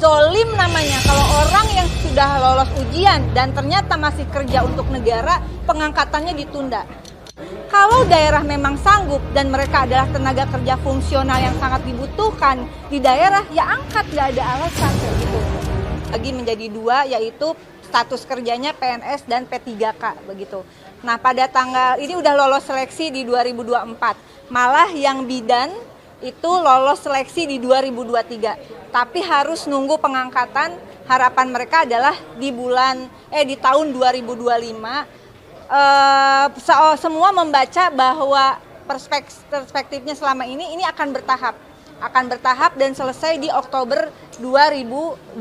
Zolim namanya kalau orang yang sudah lolos ujian dan ternyata masih kerja untuk negara, pengangkatannya ditunda. Kalau daerah memang sanggup dan mereka adalah tenaga kerja fungsional yang sangat dibutuhkan di daerah, ya angkat, nggak ada alasan kayak gitu. Lagi menjadi dua, yaitu status kerjanya PNS dan P3K begitu. Nah, pada tanggal ini udah lolos seleksi di 2024. Malah yang bidan itu lolos seleksi di 2023. Tapi harus nunggu pengangkatan, harapan mereka adalah di tahun 2025. Semua membaca bahwa perspektifnya selama ini akan bertahap dan selesai di Oktober 2025.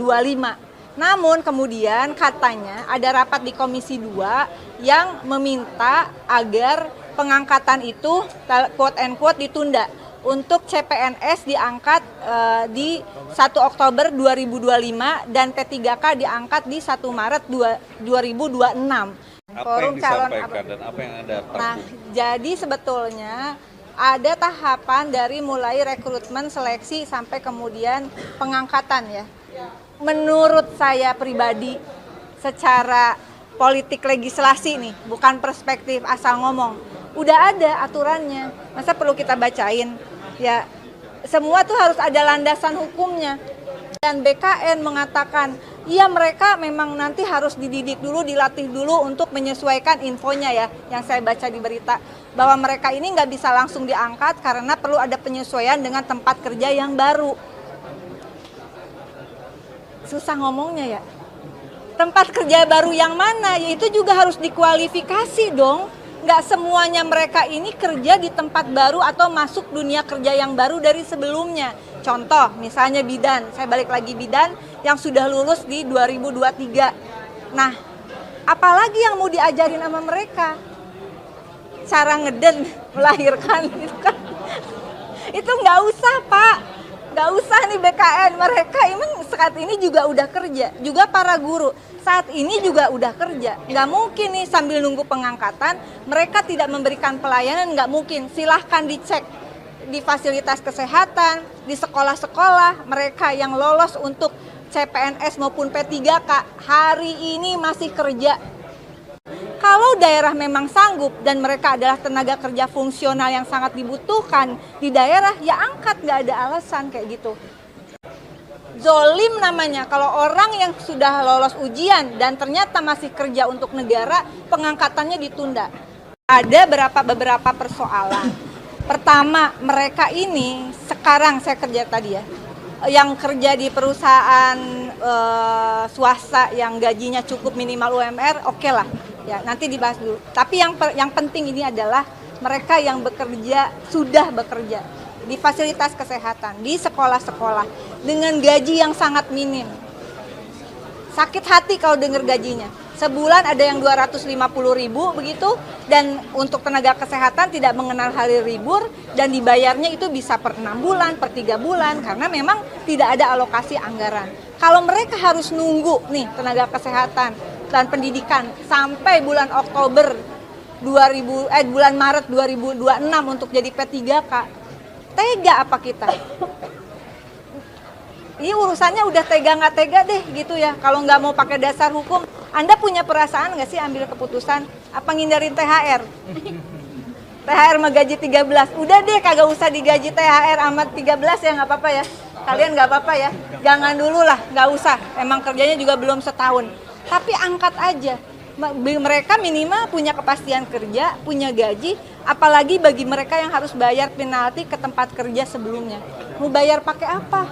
Namun kemudian katanya ada rapat di Komisi 2 yang meminta agar pengangkatan itu quote and quote ditunda untuk CPNS diangkat di 1 Oktober 2025 dan P3K diangkat di 1 Maret 2026. Apa yang disampaikan dan apa yang Anda tempuh? Nah, jadi sebetulnya ada tahapan dari mulai rekrutmen, seleksi sampai kemudian pengangkatan ya. Menurut saya pribadi, secara politik legislasi nih, bukan perspektif asal ngomong, udah ada aturannya. Masa perlu kita bacain? Ya, semua tuh harus ada landasan hukumnya. Dan BKN mengatakan, iya mereka memang nanti harus dididik dulu, dilatih dulu untuk menyesuaikan infonya ya, yang saya baca di berita. Bahwa mereka ini nggak bisa langsung diangkat karena perlu ada penyesuaian dengan tempat kerja yang baru. Susah ngomongnya ya. Tempat kerja baru yang mana? Ya itu juga harus dikualifikasi dong. Nggak semuanya mereka ini kerja di tempat baru atau masuk dunia kerja yang baru dari sebelumnya. Contoh, misalnya bidan. Saya balik lagi bidan yang sudah lulus di 2023. Nah, apalagi yang mau diajarin sama mereka? Cara ngeden, melahirkan gitu kan. Itu nggak usah, Pak. Nggak usah nih BKN, mereka emang saat ini juga udah kerja, juga para guru saat ini juga udah kerja. Nggak mungkin nih sambil nunggu pengangkatan mereka tidak memberikan pelayanan, nggak mungkin. Silahkan dicek di fasilitas kesehatan, di sekolah-sekolah, mereka yang lolos untuk CPNS maupun P3K hari ini masih kerja. Kalau daerah memang sanggup dan mereka adalah tenaga kerja fungsional yang sangat dibutuhkan di daerah, ya angkat, nggak ada alasan kayak gitu. Zolim namanya kalau orang yang sudah lolos ujian dan ternyata masih kerja untuk negara, pengangkatannya ditunda. Ada beberapa persoalan. Pertama, mereka ini sekarang saya kerja tadi ya, yang kerja di perusahaan swasta yang gajinya cukup minimal UMR, oke lah. Ya, nanti dibahas dulu. Tapi yang penting ini adalah mereka yang sudah bekerja di fasilitas kesehatan, di sekolah-sekolah dengan gaji yang sangat minim. Sakit hati kalau dengar gajinya. Sebulan ada yang 250.000 begitu, dan untuk tenaga kesehatan tidak mengenal hari libur dan dibayarnya itu bisa per 6 bulan, per 3 bulan karena memang tidak ada alokasi anggaran. Kalau mereka harus nunggu nih tenaga kesehatan dan pendidikan sampai bulan Oktober bulan Maret 2026 untuk jadi P3K. Tega apa kita? Ini urusannya udah tega nggak tega deh gitu ya. Kalau nggak mau pakai dasar hukum, Anda punya perasaan nggak sih ambil keputusan? Apa ngindarin THR? THR sama gaji 13. Udah deh kagak usah digaji THR sama 13 ya, nggak apa-apa ya. Kalian nggak apa-apa ya. Jangan dulu lah, nggak usah. Emang kerjanya juga belum setahun. Tapi angkat aja. Mereka minimal punya kepastian kerja, punya gaji, apalagi bagi mereka yang harus bayar penalti ke tempat kerja sebelumnya. Mau bayar pakai apa?